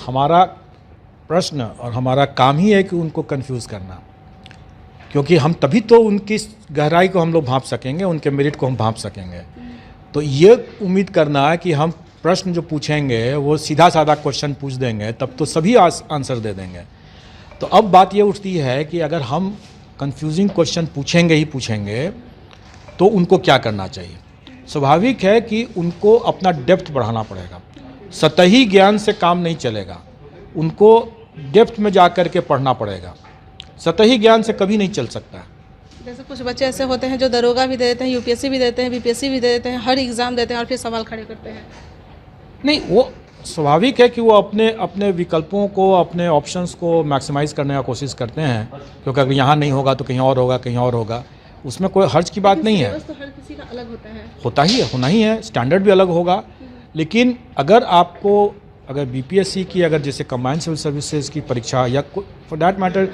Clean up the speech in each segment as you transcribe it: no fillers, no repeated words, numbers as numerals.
हमारा प्रश्न और हमारा काम ही है कि उनको कंफ्यूज करना, क्योंकि हम तभी तो उनकी गहराई को हम लोग भांप सकेंगे, उनके मेरिट को हम भांप सकेंगे। तो ये उम्मीद करना है कि हम प्रश्न जो पूछेंगे वो सीधा साधा क्वेश्चन पूछ देंगे तब तो सभी आंसर दे देंगे। तो अब बात ये उठती है कि अगर हम कंफ्यूजिंग क्वेश्चन पूछेंगे ही पूछेंगे तो उनको क्या करना चाहिए। स्वाभाविक है कि उनको अपना डेप्थ बढ़ाना पड़ेगा। सतही ज्ञान से काम नहीं चलेगा, उनको डेप्थ में जा कर के पढ़ना पड़ेगा। सतही ज्ञान से कभी नहीं चल सकता है। जैसे कुछ बच्चे ऐसे होते हैं जो दरोगा भी दे देते हैं, यूपीएससी भी देते हैं, बीपीएससी भी दे देते हैं, हर एग्ज़ाम देते हैं और फिर सवाल खड़े करते हैं। नहीं, वो स्वाभाविक है कि वो अपने अपने विकल्पों को, अपने ऑप्शंस को मैक्सिमाइज़ करने का कोशिश करते हैं, क्योंकि अगर यहाँ नहीं होगा तो कहीं और होगा, कहीं और होगा। उसमें कोई हर्ज की बात नहीं है। तो हर किसी का अलग होता है, होता ही है, होना ही है, स्टैंडर्ड भी अलग होगा। लेकिन अगर बीपीएससी की, अगर जैसे कंबाइंड सिविल सर्विसेज की परीक्षा या फॉर दैट मैटर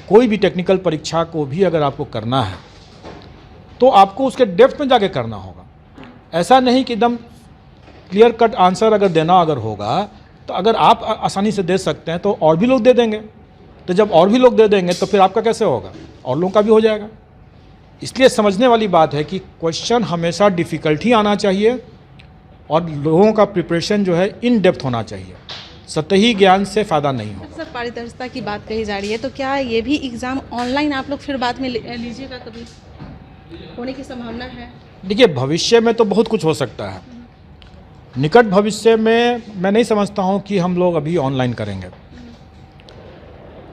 कोई भी टेक्निकल परीक्षा को भी अगर आपको करना है तो आपको उसके डेप्थ में जाके करना होगा। ऐसा नहीं कि एकदम क्लियर कट आंसर अगर देना होगा तो अगर आप आसानी से दे सकते हैं तो और भी लोग दे देंगे। तो जब और भी लोग दे देंगे तो फिर आपका कैसे होगा, और लोगों का भी हो जाएगा। इसलिए समझने वाली बात है कि क्वेश्चन हमेशा डिफ़िकल्ट ही आना चाहिए और लोगों का प्रिपरेशन जो है इन डेप्थ होना चाहिए। सतही ज्ञान से फ़ायदा नहीं होगा। सर पारदर्शिता की बात कही जा रही है, तो क्या ये भी एग्ज़ाम ऑनलाइन आप लोग फिर बाद में लीजिएगा, कभी होने की संभावना है? देखिए, भविष्य में तो बहुत कुछ हो सकता है। निकट भविष्य में मैं नहीं समझता हूँ कि हम लोग अभी ऑनलाइन करेंगे,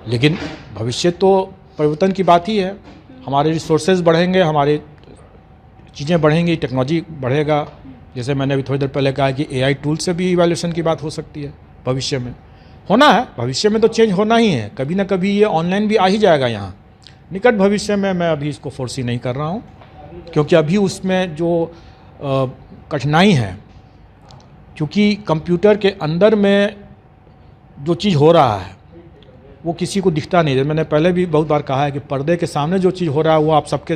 लेकिन भविष्य तो परिवर्तन की बात ही है। हमारे रिसोर्सेज बढ़ेंगे, हमारे चीज़ें बढ़ेंगी, टेक्नोलॉजी बढ़ेगा। जैसे मैंने अभी थोड़ी देर पहले कहा कि एआई टूल से भी इवैल्यूएशन की बात हो सकती है। भविष्य में होना है, भविष्य में तो चेंज होना ही है, कभी ना कभी ये ऑनलाइन भी आ ही जाएगा यहाँ। निकट भविष्य में मैं अभी इसको फोर्सी नहीं कर रहा हूँ, क्योंकि अभी उसमें जो कठिनाई है, क्योंकि कंप्यूटर के अंदर में जो चीज़ हो रहा है वो किसी को दिखता नहीं है। मैंने पहले भी बहुत बार कहा है कि पर्दे के सामने जो चीज़ हो रहा है वो आप सबके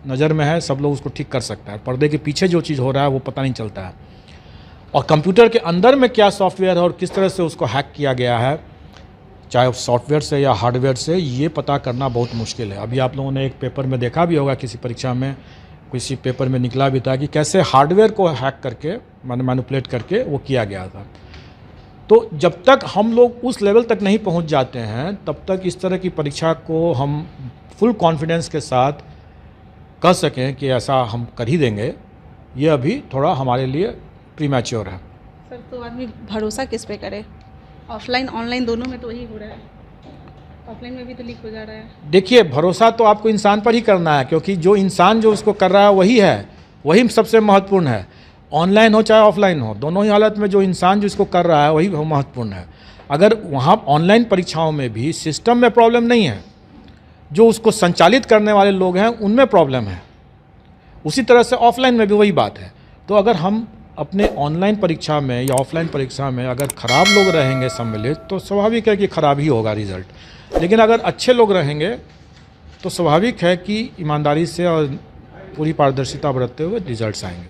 नज़र में है, सब लोग उसको ठीक कर सकता है। पर्दे के पीछे जो चीज़ हो रहा है वो पता नहीं चलता है। और कंप्यूटर के अंदर में क्या सॉफ्टवेयर है और किस तरह से उसको हैक किया गया है, चाहे सॉफ्टवेयर से या हार्डवेयर से, ये पता करना बहुत मुश्किल है। अभी आप लोगों ने एक पेपर में देखा भी होगा, किसी परीक्षा में किसी पेपर में निकला भी था कि कैसे हार्डवेयर को हैक करके, मैनिपुलेट करके वो किया गया था। तो जब तक हम लोग उस लेवल तक नहीं पहुंच जाते हैं तब तक इस तरह की परीक्षा को हम फुल कॉन्फिडेंस के साथ कह सकें कि ऐसा हम कर ही देंगे, ये अभी थोड़ा हमारे लिए प्रीमैच्योर है। सर तो आदमी भरोसा किस पे करे? ऑफलाइन ऑनलाइन दोनों में तो वही हो रहा है, ऑफलाइन में भी तो लीक हो जा रहा है। देखिए, भरोसा तो आपको इंसान पर ही करना है, क्योंकि जो इंसान जो उसको कर रहा है वही सबसे महत्वपूर्ण है। ऑनलाइन हो चाहे ऑफलाइन हो, दोनों ही हालत में जो इंसान जिसको कर रहा है वही महत्वपूर्ण है। अगर वहाँ ऑनलाइन परीक्षाओं में भी सिस्टम में प्रॉब्लम नहीं है, जो उसको संचालित करने वाले लोग हैं उनमें प्रॉब्लम है, उसी तरह से ऑफलाइन में भी वही बात है। तो अगर हम अपने ऑनलाइन परीक्षा में या ऑफलाइन परीक्षा में अगर ख़राब लोग रहेंगे सम्मिलित, तो स्वाभाविक है कि ख़राब ही होगा रिज़ल्ट। लेकिन अगर अच्छे लोग रहेंगे तो स्वाभाविक है कि ईमानदारी से और पूरी पारदर्शिता बरतते हुए रिजल्ट्स आएंगे।